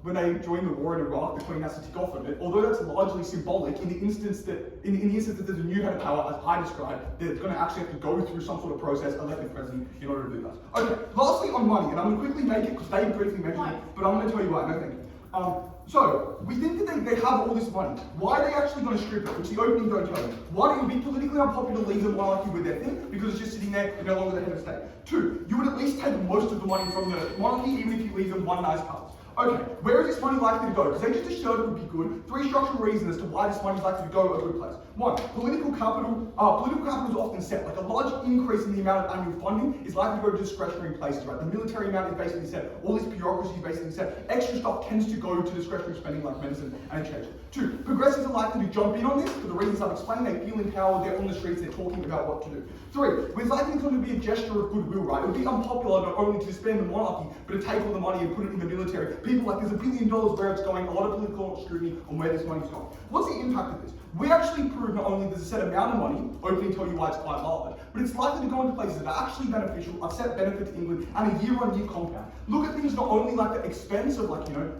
When they joined the war in Iraq, the Queen has to tick off of it. Although that's largely symbolic, in the instance that there's a new head of power, as I described, they're going to actually have to go through some sort of process, elected president, in order to do that. Okay, lastly on money, and I'm going to quickly make it because they briefly mentioned it, but I'm going to tell you why. No, thank you. So, we think that they have all this money. Why are they actually going to strip it? Which the opening don't tell you. One, it would be politically unpopular to leave the monarchy with their thing, because it's just sitting there and no longer the head of state. Two, you would at least take most of the money from the monarchy, even if you leave them one nice palace. Okay, where is this money likely to go? Because they just assured it would be good. Three structural reasons as to why this money is likely to go a good place. One, political capital is often set. Like a large increase in the amount of annual funding is likely to go to discretionary places, right? The military amount is basically set. All this bureaucracy is basically set. Extra stuff tends to go to discretionary spending like medicine and exchange. Two, progressives are likely to jump in on this for the reasons I've explained. They feel empowered, they're on the streets, they're talking about what to do. Three, it's likely going to be a gesture of goodwill, right? It would be unpopular not only to spend the monarchy, but to take all the money and put it in the military. People like, there's $1 billion where it's going, a lot of political scrutiny on where this money's going. What's the impact of this? We actually prove not only there's a set amount of money, openly tell you why it's quite large, but it's likely to go into places that are actually beneficial, a set benefit to England, and a year-on-year compound. Look at things not only like the expense of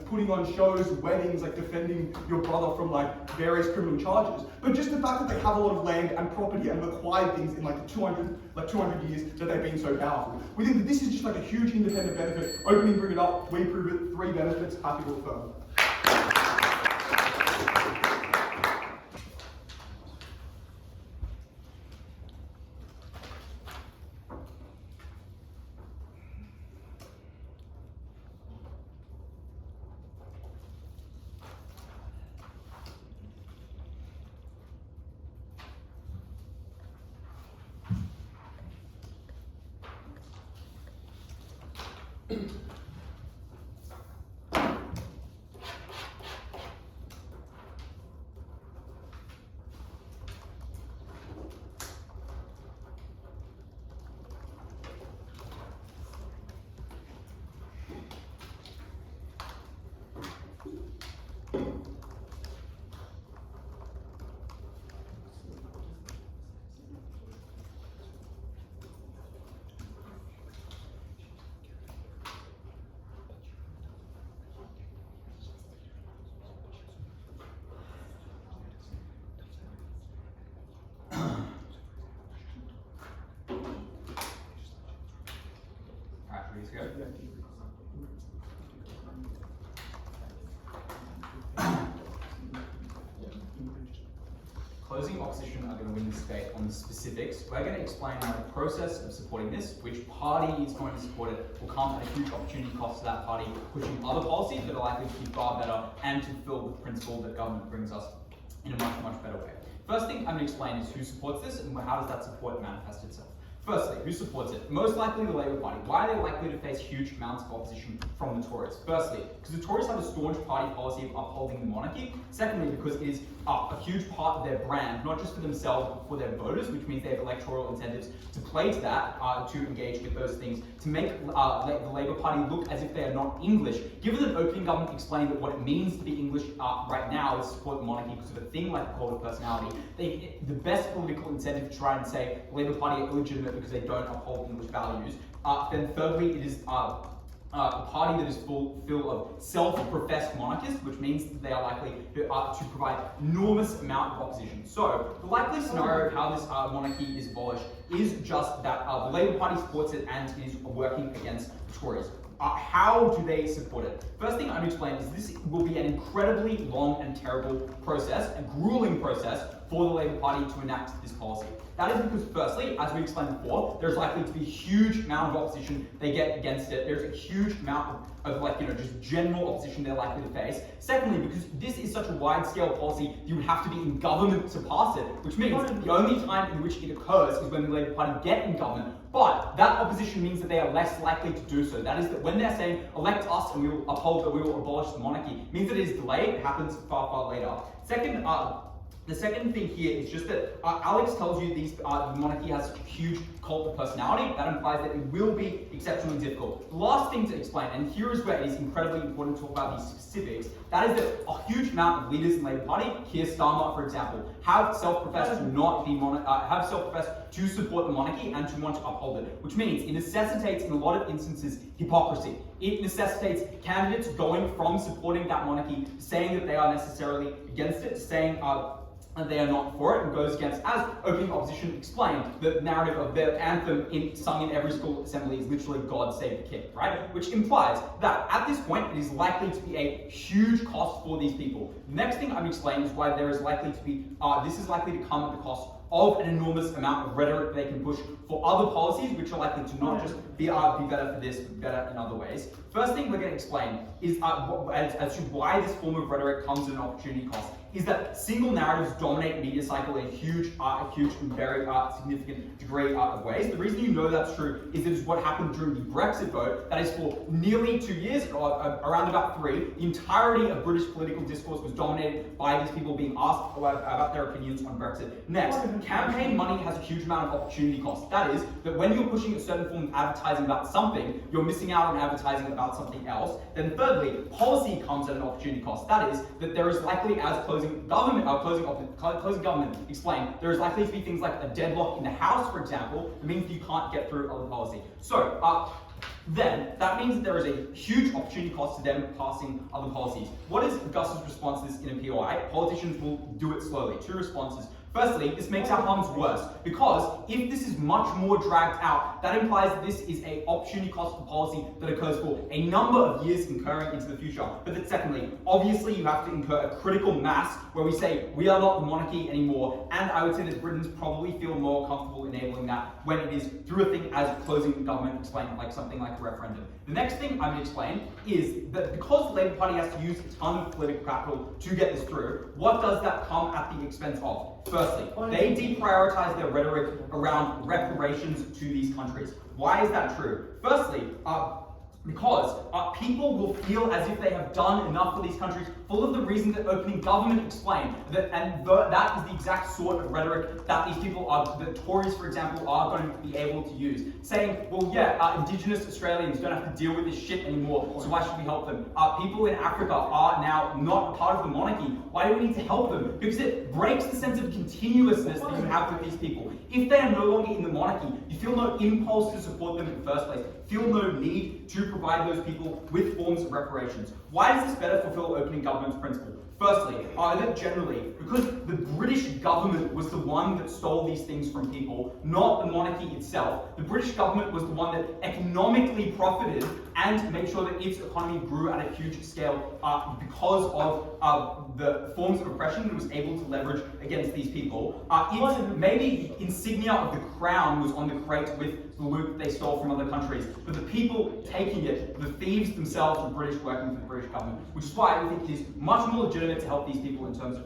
putting on shows, weddings, like defending your brother from various criminal charges, but just the fact that they have a lot of land and property and acquired things in the 200 years that they've been so powerful. We think that this is just a huge independent benefit. Openly bring it up, we prove it, 3 benefits, happy to affirm. Closing opposition are going to win this debate on the specifics. We're going to explain how the process of supporting this, which party is going to support it, will come at a huge opportunity cost to that party, pushing other policies that are likely to be far better and to fulfill the principle that government brings us in a much, much better way. First thing I'm going to explain is who supports this and how does that support manifest itself. Firstly, who supports it? Most likely the Labour Party. Why are they likely to face huge amounts of opposition from the Tories? Firstly, because the Tories have a staunch party policy of upholding the monarchy. Secondly, because it is a huge part of their brand, not just for themselves, but for their voters, which means they have electoral incentives to play to that, to engage with those things, to make the Labour Party look as if they are not English. Given that opening government explained that what it means to be English right now is support the monarchy because of a thing like a cult of personality, the best political incentive to try and say the Labour Party are illegitimate because they don't uphold English values. Then thirdly, it is a party that is full of self-professed monarchists, which means that they are likely to provide enormous amount of opposition. So the likely scenario of how this monarchy is abolished is just that the Labour Party supports it and is working against the Tories. How do they support it? First thing I'm going to explain is this will be an incredibly long and terrible process, a grueling process for the Labour Party to enact this policy. That is because, firstly, as we explained before, there's likely to be a huge amount of opposition they get against it. There's a huge amount of just general opposition they're likely to face. Secondly, because this is such a wide-scale policy, you would have to be in government to pass it, which means the only time in which it occurs is when the Labour Party get in government. But that opposition means that they are less likely to do so. That is that when they're saying, elect us and we will uphold that we will abolish the monarchy, it means that it is delayed, it happens far, far later. Second, the second thing here is just that Alex tells you the monarchy has such a huge cult of personality. That implies that it will be exceptionally difficult. The last thing to explain, and here is where it is incredibly important to talk about these specifics, that is that a huge amount of leaders in the Labour Party, Keir Starmer, for example, have self-professed to support the monarchy and to want to uphold it, which means it necessitates, in a lot of instances, hypocrisy. It necessitates candidates going from supporting that monarchy, saying that they are necessarily against it, saying and they are not for it, and goes against, as opening opposition explained, the narrative of their anthem sung in every school assembly is literally God Save the King, right? Which implies that at this point it is likely to be a huge cost for these people. The next thing I'm explaining is why there is likely to be, this is likely to come at the cost of an enormous amount of rhetoric they can push for other policies, which are likely to not just be better for this, but better in other ways. First thing we're going to explain is as to why this form of rhetoric comes at an opportunity cost, is that single narratives dominate media cycle in a huge and very significant degree of ways. The reason you know that's true is that it's what happened during the Brexit vote. That is, for nearly 2 years, or around about 3, the entirety of British political discourse was dominated by these people being asked about their opinions on Brexit. Next, campaign money has a huge amount of opportunity cost. That is, that when you're pushing a certain form of advertising about something, you're missing out on advertising about something else. Then thirdly, policy comes at an opportunity cost. That is, that there is likely, as closing government explained, there is likely to be things like a deadlock in the House, for example, that means that you can't get through other policy. So, then that means that there is a huge opportunity cost to them passing other policies. What is Gus's response to this in a POI? Politicians will do it slowly. 2 responses. Firstly, this makes our harms worse, because if this is much more dragged out, that implies that this is an opportunity cost for policy that occurs for a number of years incurring into the future. But then secondly, obviously you have to incur a critical mass where we say we are not the monarchy anymore, and I would say that Britons probably feel more comfortable enabling that when it is through a thing as closing the government, explaining like something like a referendum. The next thing I'm going to explain is that because the Labour Party has to use a ton of political capital to get this through, what does that come at the expense of? Firstly, they deprioritize their rhetoric around reparations to these countries. Why is that true? Firstly, because people will feel as if they have done enough for these countries, full of the reasons that opening government explained, that is the exact sort of rhetoric that these people the Tories, for example, are going to be able to use. Saying, well, yeah, Indigenous Australians don't have to deal with this shit anymore, so why should we help them? People in Africa are now not a part of the monarchy. Why do we need to help them? Because it breaks the sense of continuousness that you have with these people. If they are no longer in the monarchy, you feel no impulse to support them in the first place. Feel no need to provide those people with forms of reparations. Why does this better fulfill opening government's principle? Firstly, generally, because the British government was the one that stole these things from people, not the monarchy itself. The British government was the one that economically profited and made sure that its economy grew at a huge scale because of the forms of oppression it was able to leverage against these people. Maybe insignia of the crown was on the crate with the loot they stole from other countries, but the people taking it, the thieves themselves, were British working for the British government, which is why I think it is much more legitimate to help these people in terms of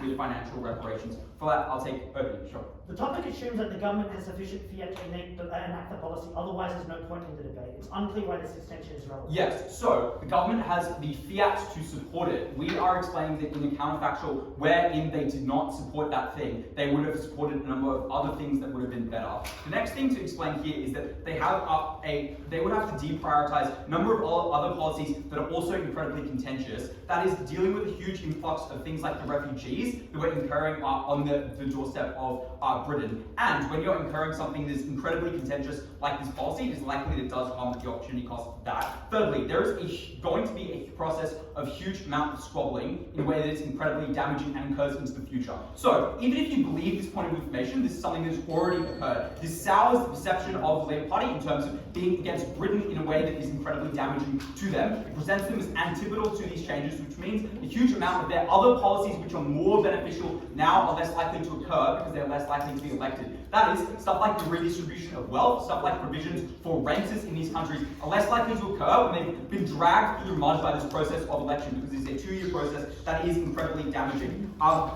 with financial reparations. For that, I'll take Obi. Sure. The topic assumes that the government has sufficient fiat to enact the policy, otherwise there's no point in the debate. It's unclear why this extension is relevant. Yes, so the government has the fiat to support it. We are explaining that in the counterfactual, wherein they did not support that thing, they would have supported a number of other things that would have been better. The next thing to explain here is that they would have to deprioritize a number of other policies that are also incredibly contentious. That is dealing with a huge influx of things like the refugees that we're incurring on the doorstep of Britain. And when you're incurring something that's incredibly contentious like this policy, it is likely that it does come at the opportunity cost of that. Thirdly, there is going to be a process of of huge amount of squabbling in a way that is incredibly damaging and incurs into the future. So, even if you believe this point of information, this is something that has already occurred. This sours the perception of the Labour Party in terms of being against Britain in a way that is incredibly damaging to them. It presents them as antipodal to these changes, which means a huge amount of their other policies which are more beneficial now are less likely to occur because they're less likely to be elected. That is, stuff like the redistribution of wealth, stuff like provisions for renters in these countries are less likely to occur when they've been dragged through the mud by this process of election, because it's a 2-year process that is incredibly damaging.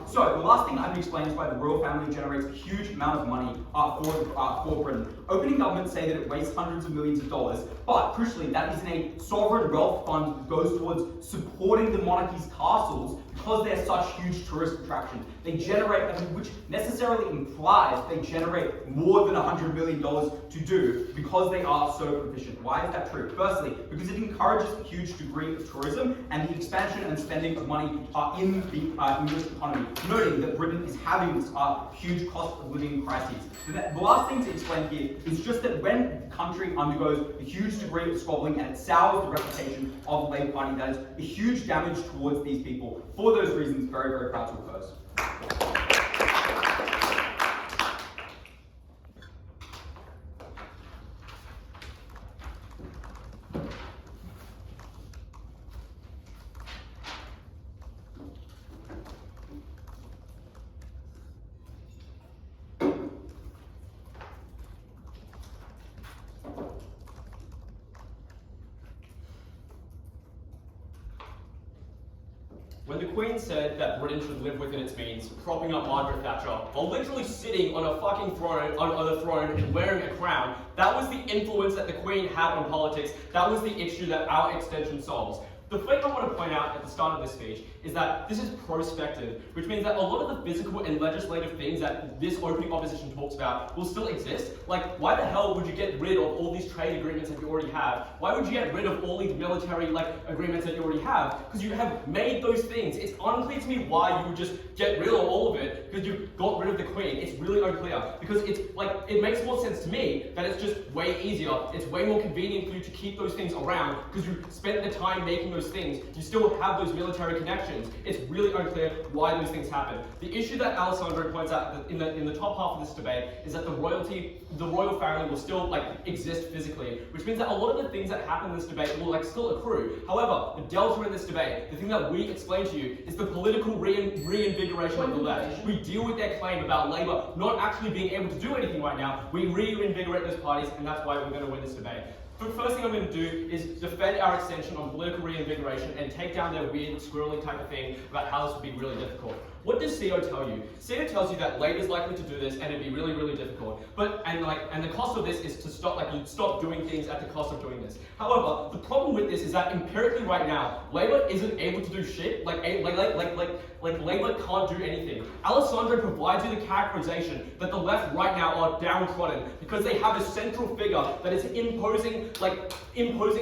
So the last thing I'm going to explain is why the royal family generates a huge amount of money for Britain. Opening governments say that it wastes hundreds of millions of dollars, but crucially that is in a sovereign wealth fund that goes towards supporting the monarchy's castles because they're such huge tourist attractions. They generate, which necessarily implies they generate more than $100 million to do because they are so proficient. Why is that true? Firstly, because it encourages a huge degree of tourism and the expansion and spending of money in the English economy, noting that Britain is having this huge cost of living crises. The last thing to explain here is just that when the country undergoes a huge degree of squabbling and it sours the reputation of the Labour Party, that is a huge damage towards these people. For those reasons, very, very proud to oppose. When the Queen said that Britain should live within its means, propping up Margaret Thatcher, while literally sitting on a fucking throne, on a throne and wearing a crown, that was the influence that the Queen had on politics. That was the issue that our extension solves. The thing I want to point out at the start of this speech is that this is prospective, which means that a lot of the physical and legislative things that this opening opposition talks about will still exist. Like, why the hell would you get rid of all these trade agreements that you already have? Why would you get rid of all these military agreements that you already have? Because you have made those things. It's unclear to me why you would just get rid of all of it because you got rid of the Queen. It's really unclear because it makes more sense to me that it's just way easier. It's way more convenient for you to keep those things around because you spent the time making those things. You still have those military connections. It's really unclear why those things happen. The issue that Alessandro points out in the top half of this debate is that the royal family will still exist physically, which means that a lot of the things that happen in this debate will still accrue. However, the delta in this debate, the thing that we explain to you, is the political reinvigoration of the left. We deal with their claim about Labour not actually being able to do anything right now. We reinvigorate those parties, and that's why we're going to win this debate. The first thing I'm going to do is defend our extension on political reinvigoration and take down their weird, squirrely type of thing about how this would be really difficult. What does CO tell you? CO tells you that Labour is likely to do this and it'd be really, really difficult. And the cost of this is to stop doing things at the cost of doing this. However, the problem with this is that empirically right now, Labour isn't able to do shit. Labour can't do anything. Alessandro provides you the characterization that the left right now are downtrodden because they have a central figure that is imposing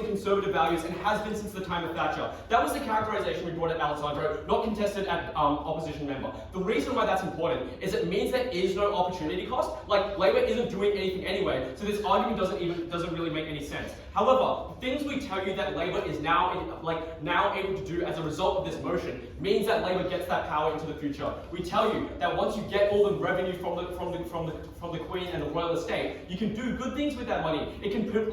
conservative values and has been since the time of Thatcher. That was the characterization we brought at Alessandro, not contested at opposition member. The reason why that's important is it means there is no opportunity cost. Labour isn't doing anything anyway, so this argument doesn't really make any sense. However, the things we tell you that Labour is now able to do as a result of this motion means that Labour gets that power into the future. We tell you that once you get all the revenue from the Queen and the royal estate, you can do good things with that money. You can do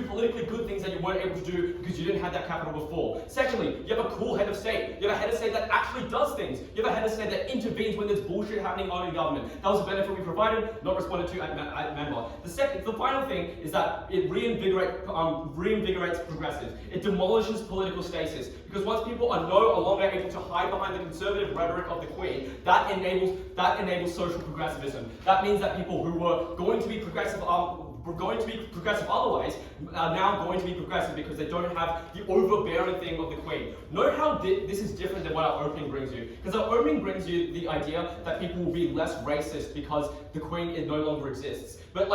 politically good things that you weren't able to do because you didn't have that capital before. Secondly, you have a cool head of state. You have a head of state that actually does things. You have a head of state that intervenes when there's bullshit happening on in government. That was a benefit we provided, not responded to at member. The final thing is that it reinvigorates progressives. It demolishes political stasis because once people are no longer able to hide behind the conservative rhetoric of the Queen, that enables social progressivism. That means that people who were going to be progressive otherwise are now going to be progressive because they don't have the overbearing thing of the Queen. Note how this is different than what our opening brings you. Because our opening brings you the idea that people will be less racist because the Queen no longer exists. But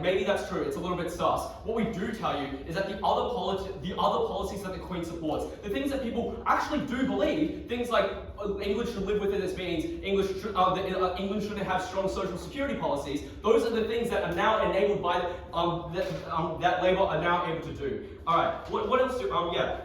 maybe that's true, it's a little bit sus. What we do tell you is that the other policies that the Queen supports, the things that people actually do believe, things like England should live within its means, England shouldn't have strong social security policies, those are the things that are now enabled by that Labour are now able to do. Alright, what else do,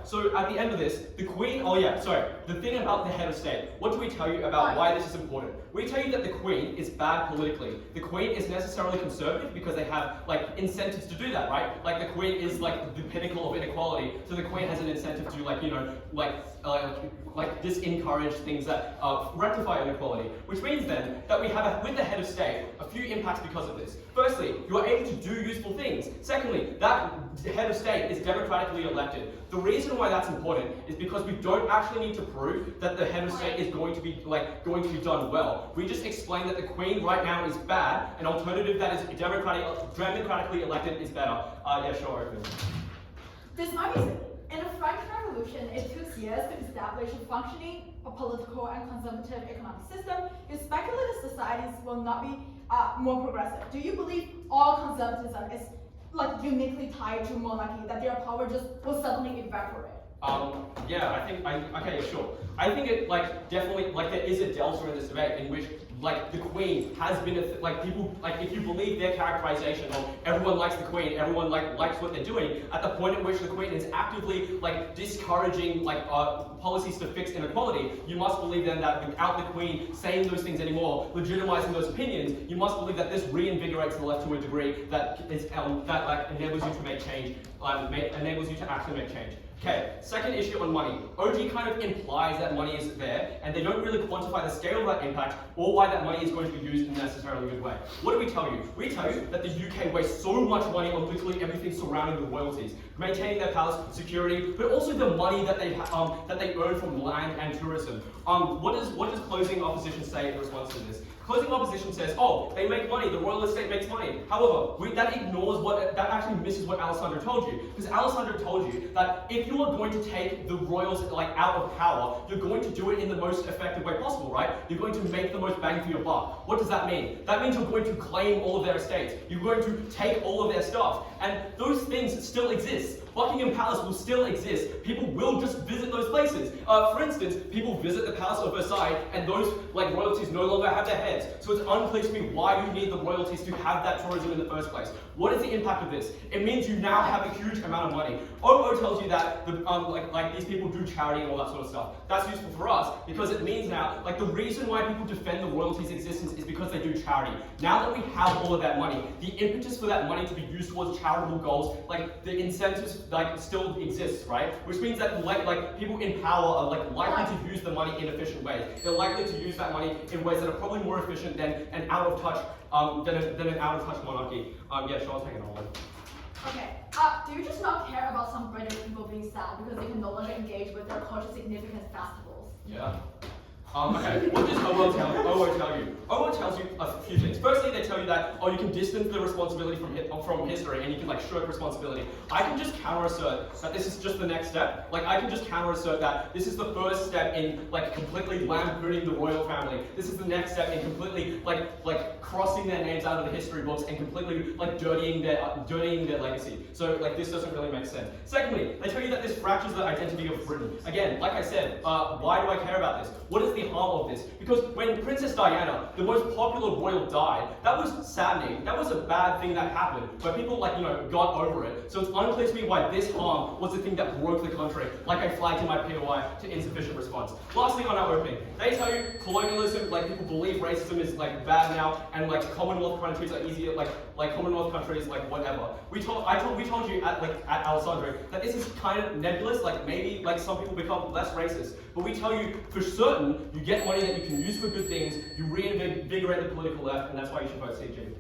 so at the end of this, the Queen, the thing about the head of state, what do we tell you about why this is important? We tell you that the Queen is bad politically. The Queen is necessarily conservative because they have, like, incentives to do that, right? Like, the Queen is, like, the pinnacle of inequality, so the Queen has an incentive to, like, you know, disencourage things that rectify inequality, which means then that we have, with the head of state, a few impacts because of this. Firstly, you are able to do useful things. Secondly, that head of state is democratically elected. The reason why that's important is because we don't actually need to prove that the head of state is going to be done well. We just explain that the Queen right now is bad, an alternative that is democratically elected is better. Yeah, sure, open. This might be silly. In the French Revolution, it took years to establish a functioning political and conservative economic system. Your speculative societies will not be more progressive. Do you believe all conservatism is like uniquely tied to monarchy, that their power just will suddenly evaporate? Sure. I think it, definitely, there is a delta in this debate in which, the Queen has been, people, if you believe their characterization of everyone likes the Queen, everyone, likes what they're doing, at the point at which the Queen is actively, discouraging, policies to fix inequality, you must believe then that without the Queen saying those things anymore, legitimizing those opinions, you must believe that this reinvigorates the left to a degree that is, enables you to make change, enables you to actually make change. Okay, second issue on money. OG kind of implies that money is there, and they don't really quantify the scale of that impact or why that money is going to be used in a necessarily good way. What do we tell you? We tell you that the UK wastes so much money on literally everything surrounding the royalties, maintaining their palace, security, but also the money that they earn from land and tourism. What does closing opposition say in response to this? Closing opposition says, oh, they make money, the royal estate makes money. However, that ignores that actually misses what Alessandro told you. Because Alessandro told you that if you are going to take the royals out of power, you're going to do it in the most effective way possible, right? You're going to make the most bang for your buck. What does that mean? That means you're going to claim all of their estates. You're going to take all of their stuff. And those things still exist. Buckingham Palace will still exist. People will just visit those places. For instance, people visit the Palace of Versailles and those royalties no longer have their heads. So it's unclear to me why you need the royalties to have that tourism in the first place. What is the impact of this? It means you now have a huge amount of money. OO tells you that these people do charity and all that sort of stuff. That's useful for us because it means now, the reason why people defend the royalties' existence is because they do charity. Now that we have all of that money, the impetus for that money to be used towards charitable goals, the incentives still exists, right? Which means that people in power are likely to use the money in efficient ways. They're likely to use that money in ways that are probably more efficient than an out of touch monarchy. Yeah, sure, I'll take it on. Okay, do you just not care about some British people being sad because they can no longer engage with their culture significant festivals? Yeah. Okay, what does OO tell you? OO tells you a few things. Firstly, they tell you that, you can distance the responsibility from history and you can shirk responsibility. I can just counter-assert that this is just the next step. I can just counter-assert that this is the first step in completely lampooning the royal family. This is the next step in completely crossing their names out of the history books and completely dirtying their legacy. So this doesn't really make sense. Secondly, they tell you that this fractures the identity of Britain. Again, like I said, why do I care about this? What is the harm of this? Because when Princess Diana, the most popular royal, died, that was saddening. That was a bad thing that happened, but people got over it. So it's unclear to me why this harm was the thing that broke the country, like I flagged in my POI to insufficient response. Lastly, on our opening, they tell you colonialism, people believe racism is bad now, and Commonwealth countries are easier, Commonwealth countries, whatever. We told you at Alessandro that this is kind of nebulous, maybe some people become less racist, but we tell you for certain you get money that you can use for good things, you reinvigorate the political left, and that's why you should vote CG.